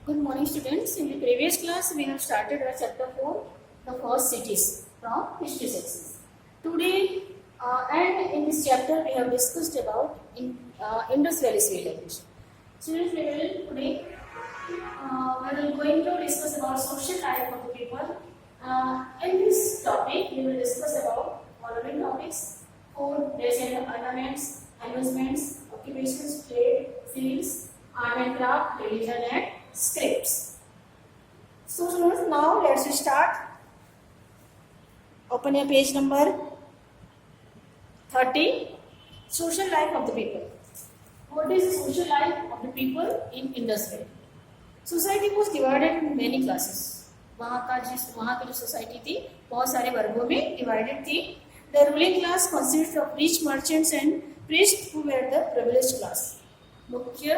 Good morning, students. In the previous class, we have started our chapter 4, the first cities from history section. Today, and in this chapter, we have discussed about Indus Valley civilization. Students, today we are going to discuss about social life of the people. In this topic, we will discuss about following topics: food, dress and ornaments, amusements, occupations, trade, fields, art and craft, religion and scripts. So students, now let's start. Open your page number 30. Social life of the people. What is the social life of the people in Indus Valley? Society was divided in many classes. वहाँ की जो society थी बहुत सारे वर्गों में divided थी. The ruling class consists of rich merchants and priests who were the privileged class. मुख्य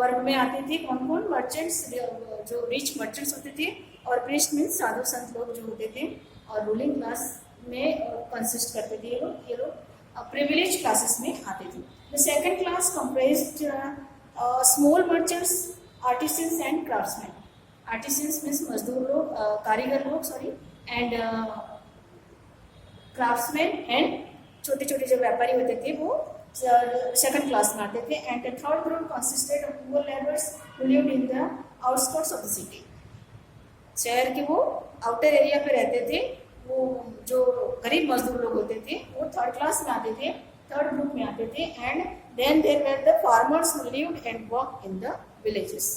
वर्ग में आते थे कौन कौन? मर्चेंट्स, जो रिच मर्चेंट्स होते थे, और प्रिस्ट मीन्स साधु संत लोग जो होते थे, और रूलिंग क्लास में कंसिस्ट करते थे ये लोग प्रिविलेज क्लासेस में आते थे. The second class comprised small merchants, artisans and craftsman. Artisans means मजदूर लोग, कारीगर लोग, सॉरी, एंड क्राफ्ट्समैन एंड छोटे छोटे जो व्यापारी होते थे वो सेकंड क्लास में आते थे. And the third group consisted of poor labours who lived in the outskirts of the city. शहर के वो आउटर एरिया पे रहते थे, वो जो गरीब मजदूर लोग होते थे वो थर्ड क्लास में आते थे, थर्ड ग्रुप में आते थे. And then there were the farmers who lived and worked in the villages.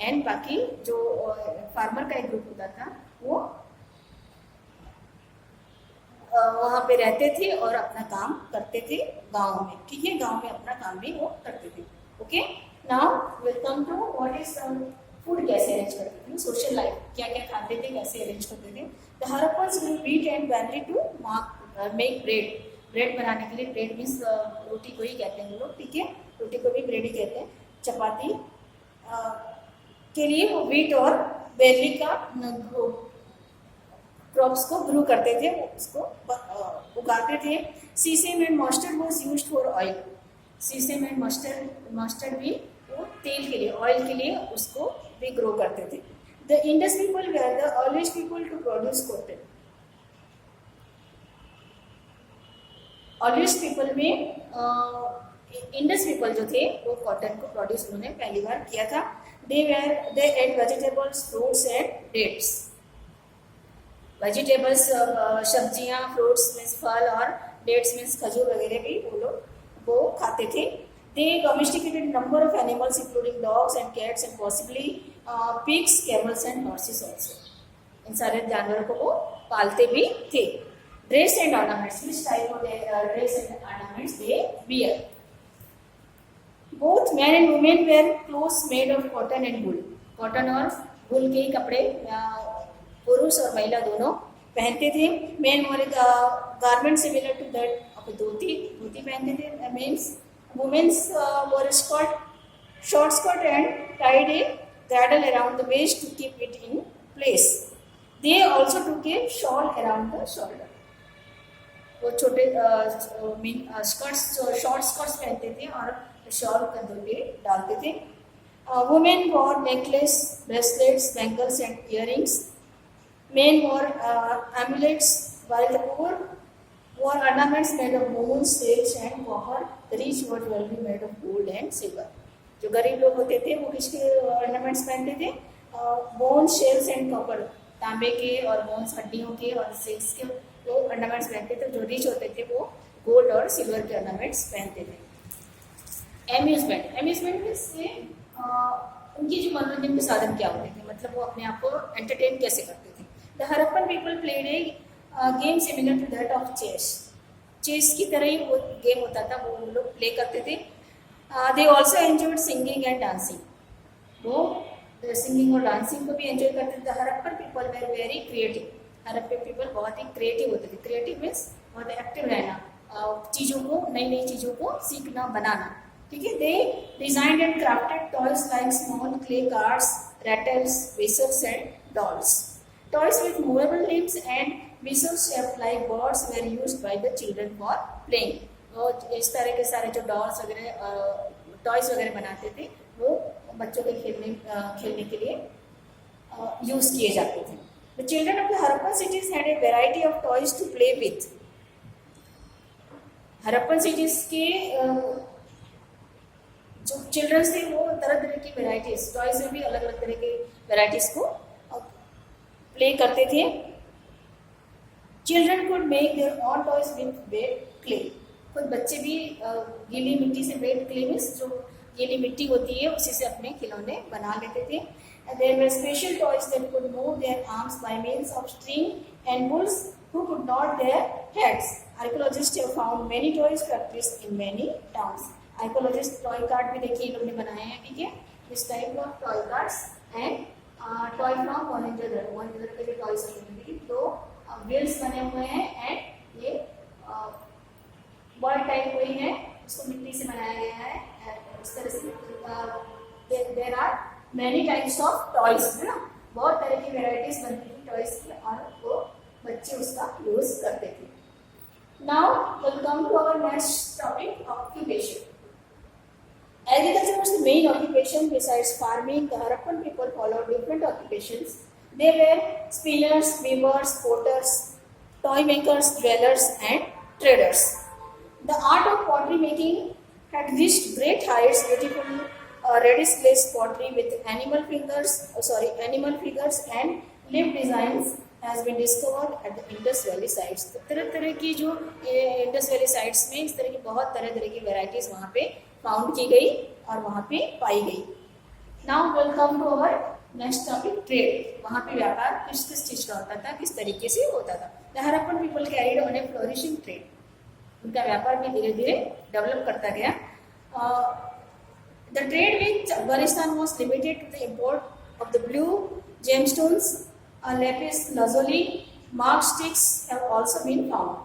And बाकी जो फार्मर का एक ग्रुप होता था वो वहाँ पे रहते थे और अपना काम करते थे गाँव में. ठीक है, गाँव में अपना काम भी वो करते थे. Okay, now will come to what is food. कैसे अरेंज करते थे, सोशल लाइफ क्या क्या खाते थे, कैसे अरेंज करते थे. The Harappans used wheat and barley to make bread. Bread बनाने के लिए, ब्रेड मीन्स रोटी को ही कहते हैं लोग. ठीक है, रोटी को भी ब्रेड ही कहते हैं. चपाती के लिए वो व्हीट और बार्ली का क्रॉप्स को ग्रो करते थे, उसको उगाते थे. Sesame and mustard was used for oil. Sesame and mustard भी वो तेल के लिए, ऑयल के लिए उसको भी ग्रो करते थे. The Indus people were the earliest people to produce cotton. Earliest people में इंडस पीपल जो थे वो कॉटन को प्रोड्यूस उन्होंने पहली बार किया था. They ate vegetables, fruits and dates. Vegetables सब्जियां, फ्रूट्स मीन्स फल, और डेट्स मीन्स खजूर वगैरह भी वो लोग वो खाते थे. They domesticated number of animals including dogs and cats and possibly pigs, camels and horses also. इन सारे जानवरों को वो पालते भी थे. Dress and ornaments, which type of dress and ornaments they wear. Both man and women wear clothes made of cotton and wool. Cotton और wool के कपड़े पुरुष और महिला दोनों पहनते थे. Men wore garment similar to that of dhoti पहनते थे. Means women's wore skirt, short skirt and tied a girdle around the waist to keep it in place. They also took a shawl around the shoulder. वो छोटे skirts, short skirts पहनते थे और shawl कंधों पे डालते थे. Women war necklace, bracelets, bangles and earrings. Men wore amulets, while the poor wore ornaments made of moon, sails and copper. The rich wore jewelry made of gold and silver. जो गरीब लोग होते थे वो किसके ऑर्नामेंट्स पहनते थे? Bones, shells and copper, तांबे के और बोन्स हड्डियों के और सेल्स के वो ऑर्नामेंट्स पहनते थे. जो रिच होते थे वो गोल्ड और सिल्वर के ऑर्नामेंट्स पहनते थे. एम्यूजमेंट मीन्स उनकी जो मनोरंजन के साधन क्या होते थे, मतलब वो अपने आप को एंटरटेन कैसे करते थे. The Harappan people played a game similar to that of chess. Chess की तरह ही वो गेम होता था, वो लोग प्ले करते थे. They also enjoyed singing and dancing. वो सिंगिंग और डांसिंग को भी एंजॉय करते थे. Harappan people were very creative. Harappan people बहुत ही क्रिएटिव होते थे. क्रिएटिव मीन्स बहुत एक्टिव रहना, चीज़ों को, नई नई चीज़ों को सीखना, बनाना. ठीक है. They designed and crafted toys like small clay cards, rattles, whistles and dolls. Toys with movable limbs and whistles shaped like birds were used by the children for playing. और इस तरह के सारे जो डॉल्स वगैरह, टॉयज वगैरह बनाते थे वो बच्चों के खेलने के लिए यूज़ किए जाते थे. The children of the Harappan cities had a variety of toys to play with. Harappan cities के जो चिल्ड्रंस थे वो तरह तरह की वेराइटीज टॉयज में भी अलग अलग तरह के वेराइटीज को प्ले करते थे. Children could make their own toys with weight clay. खुद बच्चे भी गीली मिट्टी से वेट क्ले मीन्स जो गीली मिट्टी होती है उसी से अपने खिलौने बना लेते थे. There were special toys that could move their arms by means of string and bulls who could nod their heads. Archaeologists have found many toys practiced in many towns. Archaeologists toy cart भी देखिए इन लोगों ने बनाए हैं, ठीक है. This type of toy carts and toy from Mohenjo-daro के जो toys हैं तो wheels बने हुए हैं and ये बॉल टाइप हुई है, इसको मिट्टी से बनाया गया है. इस तरह से there are many types of toys, है ना. बहुत तरह की वेराइटीज बनती थी टॉयज की और वो बच्चे उसका यूज करते थे. Now will come to our next topic, occupation. Agriculture was the main occupation. Besides farming, the Harappan people followed different occupations. They were spinners, weavers, potters, toy makers, dwellers, and traders. The art of pottery making had reached great heights. Beautiful reddish glazed pottery with animal figures and leaf designs has been discovered at the Indus Valley sites. तो तरह तरह की जो Indus valley sites में इस तरह की बहुत तरह तरह की वेराइटीज वहाँ पे फाउंड की गई और वहाँ पे पाई गई. Now will come to our next topic, trade. वहाँ पे व्यापार किस किस चीज़ का होता था, किस तरीके से होता था. The Harappan people carried on A flourishing trade. उनका व्यापार भी धीरे धीरे डेवलप करता गया. The trade with Afghanistan was limited to the import of the blue gemstones. Lapis lazuli, mark sticks have also been found.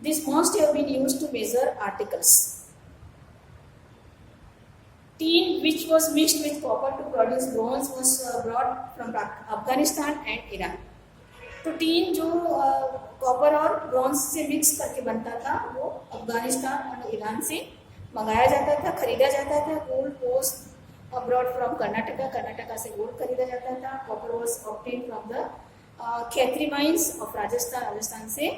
This must have been used to measure articles. Tin, which was mixed with copper to produce bronze, was brought from Afghanistan and Iran. तो tin जो copper और bronze से mix करके बनता था वो अफगानिस्तान और Iran से मंगाया जाता था, खरीदा जाता था. Gold was brought from Karnataka से गोल्ड खरीदा जाता था. Copper was obtain from the Khetri mines of Rajasthan से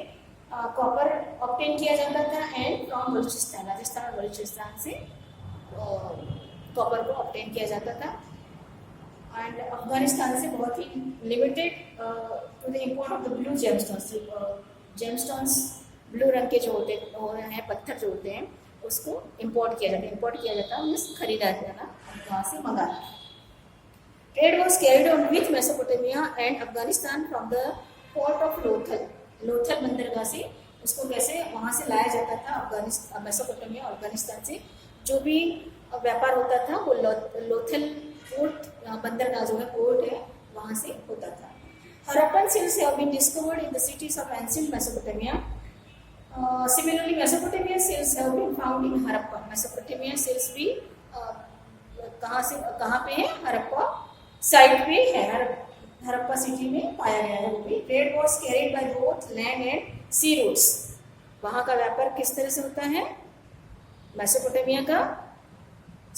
कॉपर ऑब्टेन किया जाता था. एंड फ्रॉम राजस्थान और बलूचिस्तान से कॉपर को ऑब्टेन किया जाता था. एंड अफगानिस्तान से बहुत ही limited to the import of the blue gemstones. Gemstones blue रंग के जो होते हैं पत्थर जो होते हैं उसको इम्पोर्ट किया जाता है मीन्स खरीदा जाना, वहाँ से मंगाना. Trade was carried on with Mesopotamia and Afghanistan from the port of Lothal बंदरगाह से उसको कैसे वहाँ से लाया जाता था. मेसोपोटामिया और अफगानिस्तान से जो भी व्यापार होता था वो लोथल पोर्ट बंदरगाह जो है पोर्ट है वहाँ से होता था. Harappan seals have been discovered in the cities of ancient Mesopotamia. Similarly, Mesopotamian seals have been found in Harappa. Mesopotamian seals भी कहाँ पे है, हरप्पा साइट पे है, हरप्पा सिटी में पाया गया है. वो भी trade was carried by both land and sea routes. वहाँ का व्यापार किस तरह से होता है, मेसोपोटामिया का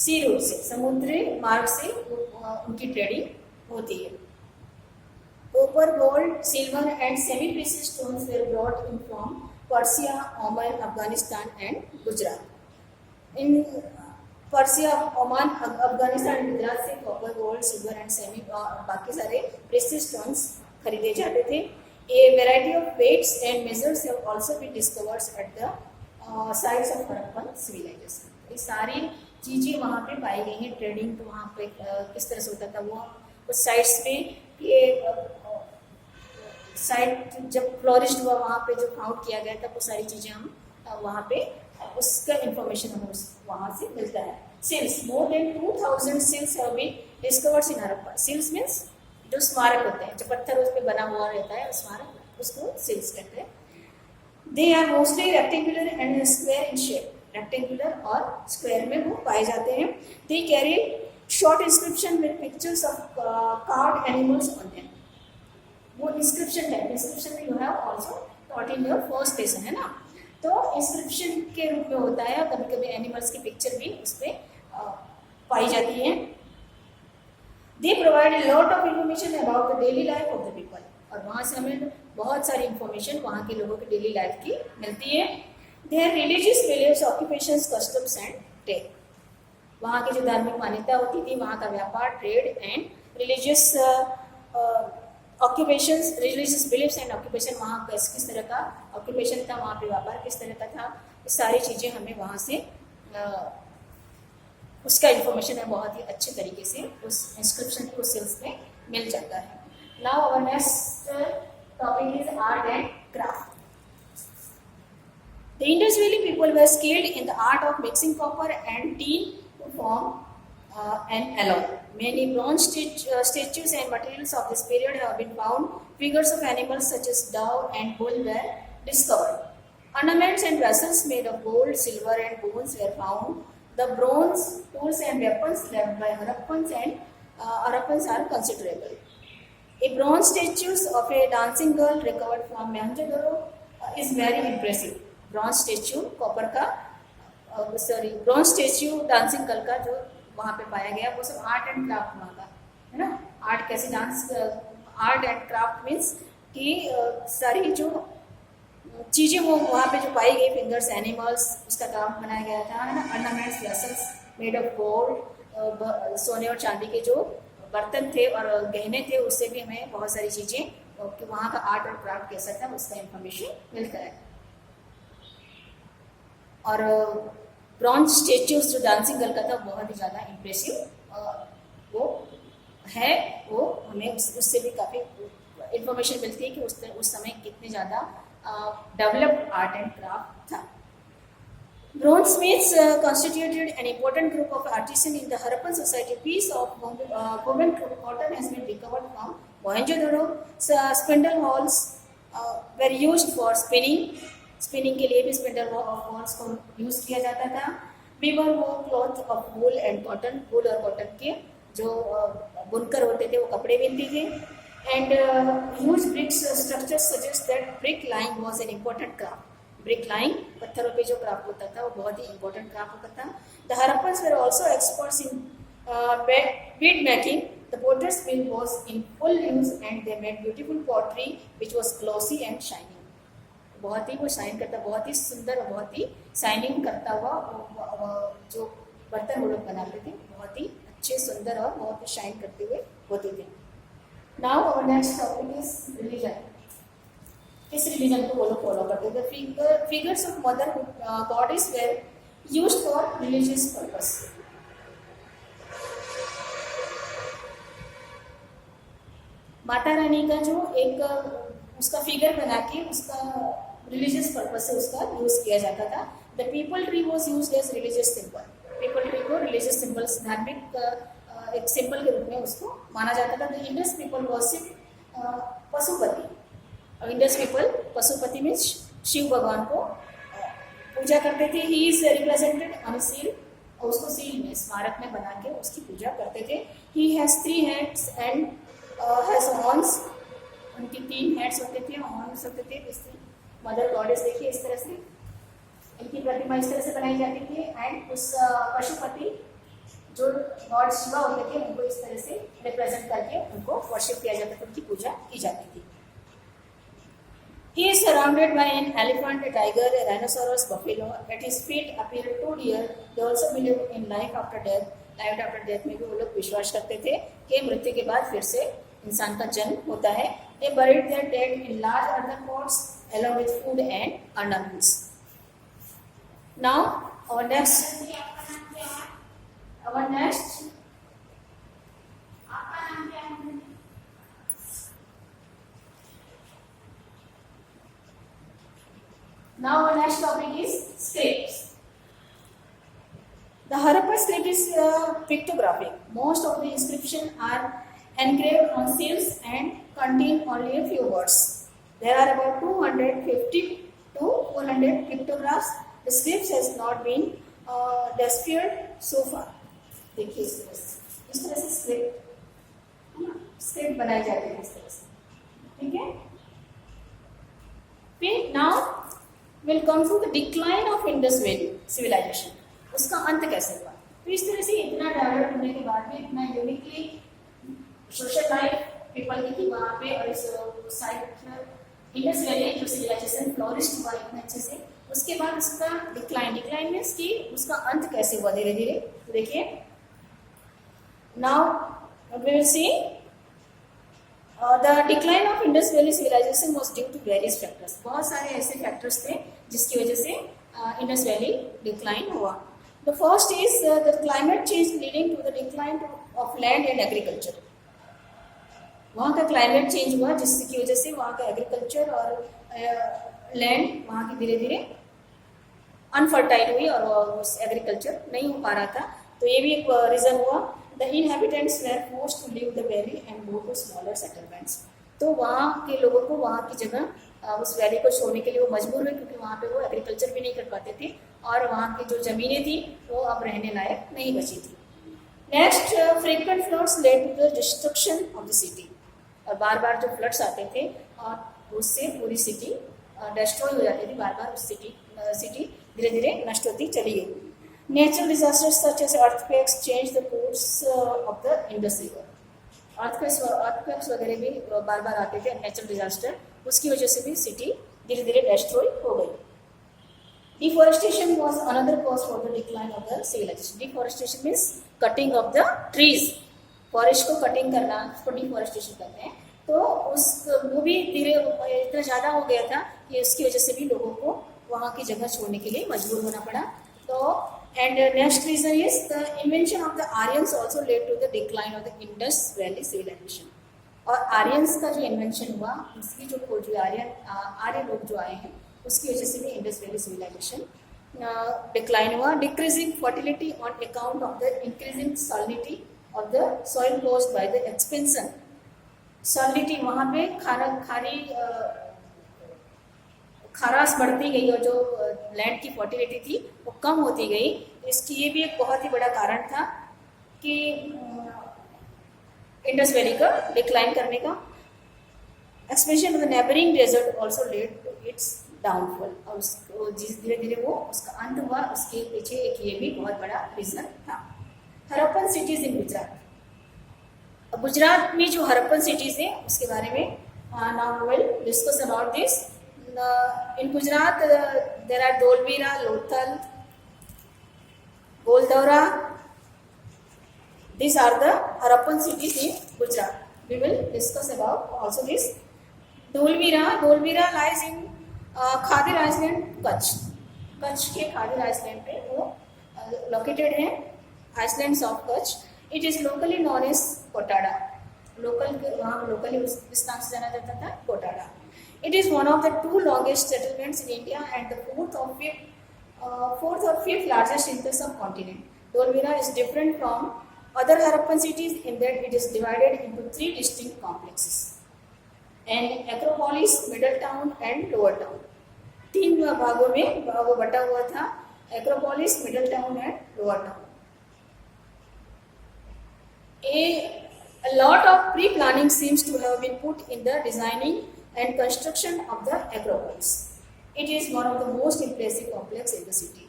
सी रूट से, समुद्री मार्ग से उनकी ट्रेडिंग होती है. Copper, gold, silver and semi-precious stones were brought in from Persia, Oman, Afghanistan and Gujarat. In Persia, Oman, Afghanistan and Gujarat से copper, gold, silver and semi बाकी सारे precious stones खरीदे जाते थे. A variety of weights and measures have also been discovered at the sites of Harappan civilization. ये सारी चीज़ें वहाँ पे पाई गई हैं. ट्रेडिंग तो वहाँ पे किस तरह से होता था वो उस साइट्स पे ये साइट जब फ्लोरिश हुआ वहाँ पे जो फाउंड किया गया था वो सारी चीज़ें हम वहाँ पे उसका इंफॉर्मेशन हमें वहाँ से मिलता है. Seals, more than 2000 seals have been discovered in Harappa. Seals means जो स्मारक होते हैं, जो पत्थर उस पर बना हुआ रहता है स्मारक, उसको सिल्स कहते हैं. They are mostly rectangular and square in shape. Rectangular और स्क्वायर में वो पाए जाते हैं. They carry short inscription with pictures of card animals on them. वो इंस्क्रिप्शन में you have also taught in your first lesson, है ना. तो इंस्क्रिप्शन के रूप में होता है. कभी कभी एनिमल्स की पिक्चर भी उस पर पाई जाती है. They provide a lot of information about the daily life of the people, और वहाँ से हमें बहुत सारी इंफॉर्मेशन वहाँ के लोगों की डेली लाइफ की मिलती है। Their religious beliefs, occupations, customs and trade, वहाँ की जो धार्मिक मान्यता होती थी, वहाँ का व्यापार, trade and religious occupations, religious beliefs and occupation, वहाँ किस तरह का ऑक्यूपेशन था, वहाँ पे व्यापार किस तरह का था, ये सारी चीज़ें हमें वहाँ से उसका इंफॉर्मेशन है बहुत ही अच्छे तरीके से उस इंस्क्रिप्शन को सेल्स में मिल जाता है। Now our next topic is art and craft. The Indus Valley people were skilled in the art of mixing copper and tin to form an alloy. Many bronze statues and materials of this period have been found. Figures of animals such as dove and bull were discovered. Ornaments and vessels made of gold, silver and bones were found. The bronze tools and weapons left by Harappans are considerable. A bronze statue of a dancing girl recovered from Mohenjo-daro is very impressive. Bronze statue copper का bronze statue dancing girl का जो वहाँ पे पाया गया, वो सब art and craft वहाँ का है ना। आर्ट कैसे dance, art and craft means कि सारी जो चीज़ें वो वहाँ पे जो पाई गई, फिंगर्स, एनिमल्स, उसका क्राफ्ट बनाया गया था, है ना। Ornaments, vessels made of gold, सोने और चांदी के जो बर्तन थे और गहने थे, उससे भी हमें बहुत सारी चीज़ें कि वहाँ का आर्ट और क्राफ्ट कैसा था उसका इंफॉर्मेशन मिलता है। और ब्रॉन्ज स्टेच्यूज जो डांसिंग गर्ल का था बहुत ही ज़्यादा इम्प्रेसिव वो है, वो हमें उससे भी काफ़ी इंफॉर्मेशन मिलती है कि उस समय कितने ज़्यादा डेवलप्ड आर्ट एंड क्राफ्ट था। Bronze smiths constituted an important group of artisans in the Harappan society. Piece of woven cotton has been recovered from Mohenjo-daro. Spindle wheels were used for spinning. Spinning के लिए भी spindle walls को use किया जाता था। Weaver वो cloth of wool and cotton, wool और cotton के जो बुनकर होते थे वो कपड़े बुनते थे। And huge bricks structures suggest that brick laying was an important craft. Brick laying, पत्थरों पे जो क्राफ्ट होता था वो बहुत ही इम्पोर्टेंट क्राफ्ट होता था। The Harappans were also experts in bead making. The potters wheel was in full use and they made beautiful pottery which was glossy and shining. बहुत ही वो शाइन करता, बहुत ही सुंदर और बहुत ही शाइनिंग करता हुआ जो बर्तन वो लोग बनाते थे, बहुत ही अच्छे, सुंदर और बहुत ही शाइन करते हुए होते थे। Now our next topic is religion. किस रिलीजन को वो लोग फॉलो करते थे? Figures of mother goddess were used for religious purpose. Mata Rani का जो एक उसका फिगर बना के उसका रिलीजियस पर्पस से उसका यूज किया जाता था। The peepal tree was use as religious symbol. Peepal tree को रिलीजियस सिंबल्स, धार्मिक एक सिंबल के रूप में उसको माना जाता था। The Indus people worship Pashupati. Indus people Pashupati means Shiv भगवान को पूजा करते थे। He is represented on seal, और उसको सील में, स्मारक में बना के उसकी पूजा करते थे। He has 3 heads and has horns. उनकी 3 हेड्स होते थे, हॉर्न्स होते थे। इससे मदर गॉडेस देखिए इस तरह से इनकी प्रतिमा इस तरह से बनाई जाती थी। एंड उस पशुपति जो गॉड शिवा होते थे उनको इस तरह से रिप्रेजेंट करके उनको वर्शिप किया जाता था, उनकी पूजा की जाती थी। He is surrounded by an elephant, a tiger, a rhinoceros, buffalo. At his feet appear 2 deer. They also believe in life after death. Life after death में भी वो लोग विश्वास करते थे कि मृत्यु के बाद फिर से इंसान का जन्म होता है। They buried their dead in large earthen pots along with food and ornaments. Now our next topic is scripts. The Harappa script is pictographic. Most of the inscriptions are engraved on seals and contain only a few words. There are about 250 to 400 pictographs. The scripts has not been deciphered so far. देखिए इस तरह से script बनाई जाती है इस तरह से, ठीक है। फिर now will come to the decline of Indus valley civilisation. उसका अंत कैसे हुआ? तो इस तरह से इतना डेवलप होने के बाद भी, इतना यूनिकली सोशल लाइफ पीपल की थी वहाँ पे, और इस साइड इंडस वैली जो सिविलाइजेशन फ्लोरिश हुआ इतने अच्छे से, उसके बाद उसका डिक्लाइन मीन्स कि उसका अंत कैसे हुआ धीरे धीरे। तो देखिए now we will see the decline of Indus valley civilisation was due to various factors. बहुत सारे ऐसे फैक्टर्स थे जिसकी वजह से इंडस वैली डिक्लाइन हुआ। The first is the climate change leading to the decline of land and agriculture. वहाँ का क्लाइमेट चेंज हुआ जिसकी वजह से वहाँ का एग्रीकल्चर और लैंड वहाँ की धीरे धीरे अनफर्टाइल हुई और उस एग्रीकल्चर नहीं हो पा रहा था। तो ये भी एक रीज़न हुआ। The inhabitants were forced to leave the valley and go to smaller settlements. तो वहाँ के लोगों को वहाँ की जगह उस वैली को छोड़ने के लिए वो मजबूर हुए, क्योंकि वहाँ पे वो एग्रीकल्चर भी नहीं कर पाते थे और वहाँ की जो ज़मीनें थी वो अब रहने लायक नहीं बची थी। Next, frequent floods led to the destruction of the city. और बार बार जो फ्लड्स आते थे और उससे पूरी सिटी डिस्ट्रॉय हो जाती थी, बार बार उस सिटी धीरे धीरे नष्ट होती चली गई। Natural disasters such as earthquakes change the course of the Indus river. Earthquakes वगैरह भी बार बार आते थे, नेचुरल डिजास्टर, उसकी वजह से भी सिटी धीरे धीरे डिस्ट्रॉय हो गई। Deforestation was another cause for the decline of the civilisation. Deforestation means cutting of the trees, forest को कटिंग करना, उसको डिफॉरेस्टेशन कहते हैं। तो वो भी धीरे इतना ज़्यादा हो गया था कि उसकी वजह से भी लोगों को वहाँ की जगह छोड़ने के लिए मजबूर होना पड़ा। तो and next reason is the invention of the Aryans also led to the decline of the Indus valley civilisation. और आर्यंस का जो इन्वेंशन हुआ, उसकी जो खोज हुई, आर्य लोग जो आए हैं, उसकी वजह से भी इंडस वैली सिविलाइजेशन डिक्लाइन हुआ। Decreasing fertility on account of the increasing salinity of the soil caused by the expansion. Salinity वहाँ पे खाराश बढ़ती गई और जो लैंड की फर्टिलिटी थी वो कम होती गई। इसकी ये भी एक बहुत ही बड़ा कारण था कि इंडस वैली का डिक्लाइन करने का। Expansion of the neighbouring desert also led to its downfall. और उसको जिस धीरे धीरे वो उसका अंत हुआ, उसके पीछे एक ये भी बहुत बड़ा रीजन था। Harappan cities in Gujarat. गुजरात में जो हरप्पन सिटीज है उसके बारे में now we will discuss about this. In Gujarat, there are Dholvira, Lothal, Goldora. These are the Harappan cities in Gujarat. We will discuss about also this. Dholvira lies in Khadir Island, Kutch. Kutch के Khadir Island पे वो located है, Islands of Kutch. It is locally known as Kotada. वहाँ locally इस नाम से जाना जाता था, Kotada. It is one of the two longest settlements in India and the fourth or fifth largest in the subcontinent. Dholvira is different from other Harappan cities in that it is divided into three distinct complexes: and Acropolis, Middle Town, and Lower Town. तीन भागों में वो बटा हुआ था, Acropolis, Middle Town, and Lower Town. A lot of pre-planning seems to have been put in the designing and construction of the Acropolis. It is one of the most impressive complex in the city.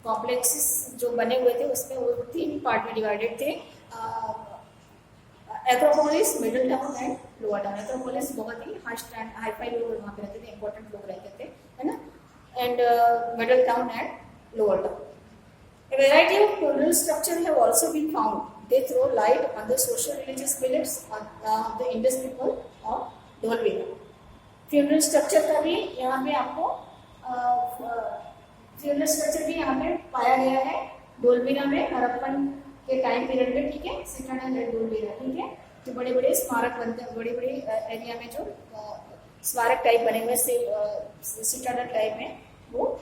Complexes जो बने हुए थे उसमें वो तीन part में divided थे, Acropolis, Middle Town and Lower Town. Acropolis बहुत ही हाई फाई लोग वहाँ पे रहते थे, इम्पोर्टेंट लोग रहते थे, है ना, and Middle Town and Lower Town. A variety of communal structure have also been found. They throw light on the social religious beliefs of the Indus people of Dholvira. Funeral structure का भी यहाँ पे आपको funeral structure भी यहाँ पे पाया गया है डोलवीरा में, हरप्पन के टाइम पीरियड में, ठीक है, 600 डोलवीरा, ठीक है, जो बड़े बड़े स्मारक बनते हैं, बड़ी बड़ी एरिया में जो स्मारक टाइप बने हुए सिटाडल टाइप में, वो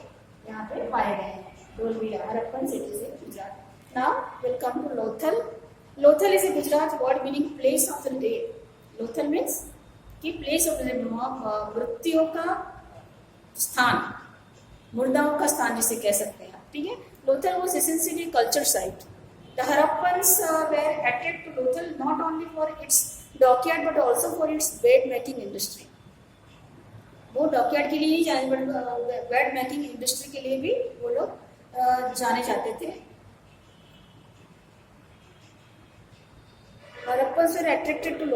यहाँ पे पाए गए हैं। डोलवीरा हरप्पन सिटी से Gujarat. Now will come to Lothal. Lothal is a Gujarat word meaning place of the dead. Lothal means कि प्लेस ऑफ मृत्युओं का स्थान, मुर्दाओं का स्थान जिसे कह सकते हैं, ठीक है। Lothal was essentially culture site. The Harappans were attract to Lothal not only for its dockyard but also for its bed making industry. वो डॉकयार्ड के लिए ही जाने, बट बेड मेकिंग इंडस्ट्री के लिए भी वो लोग जाने जाते थे। troposphere attracted to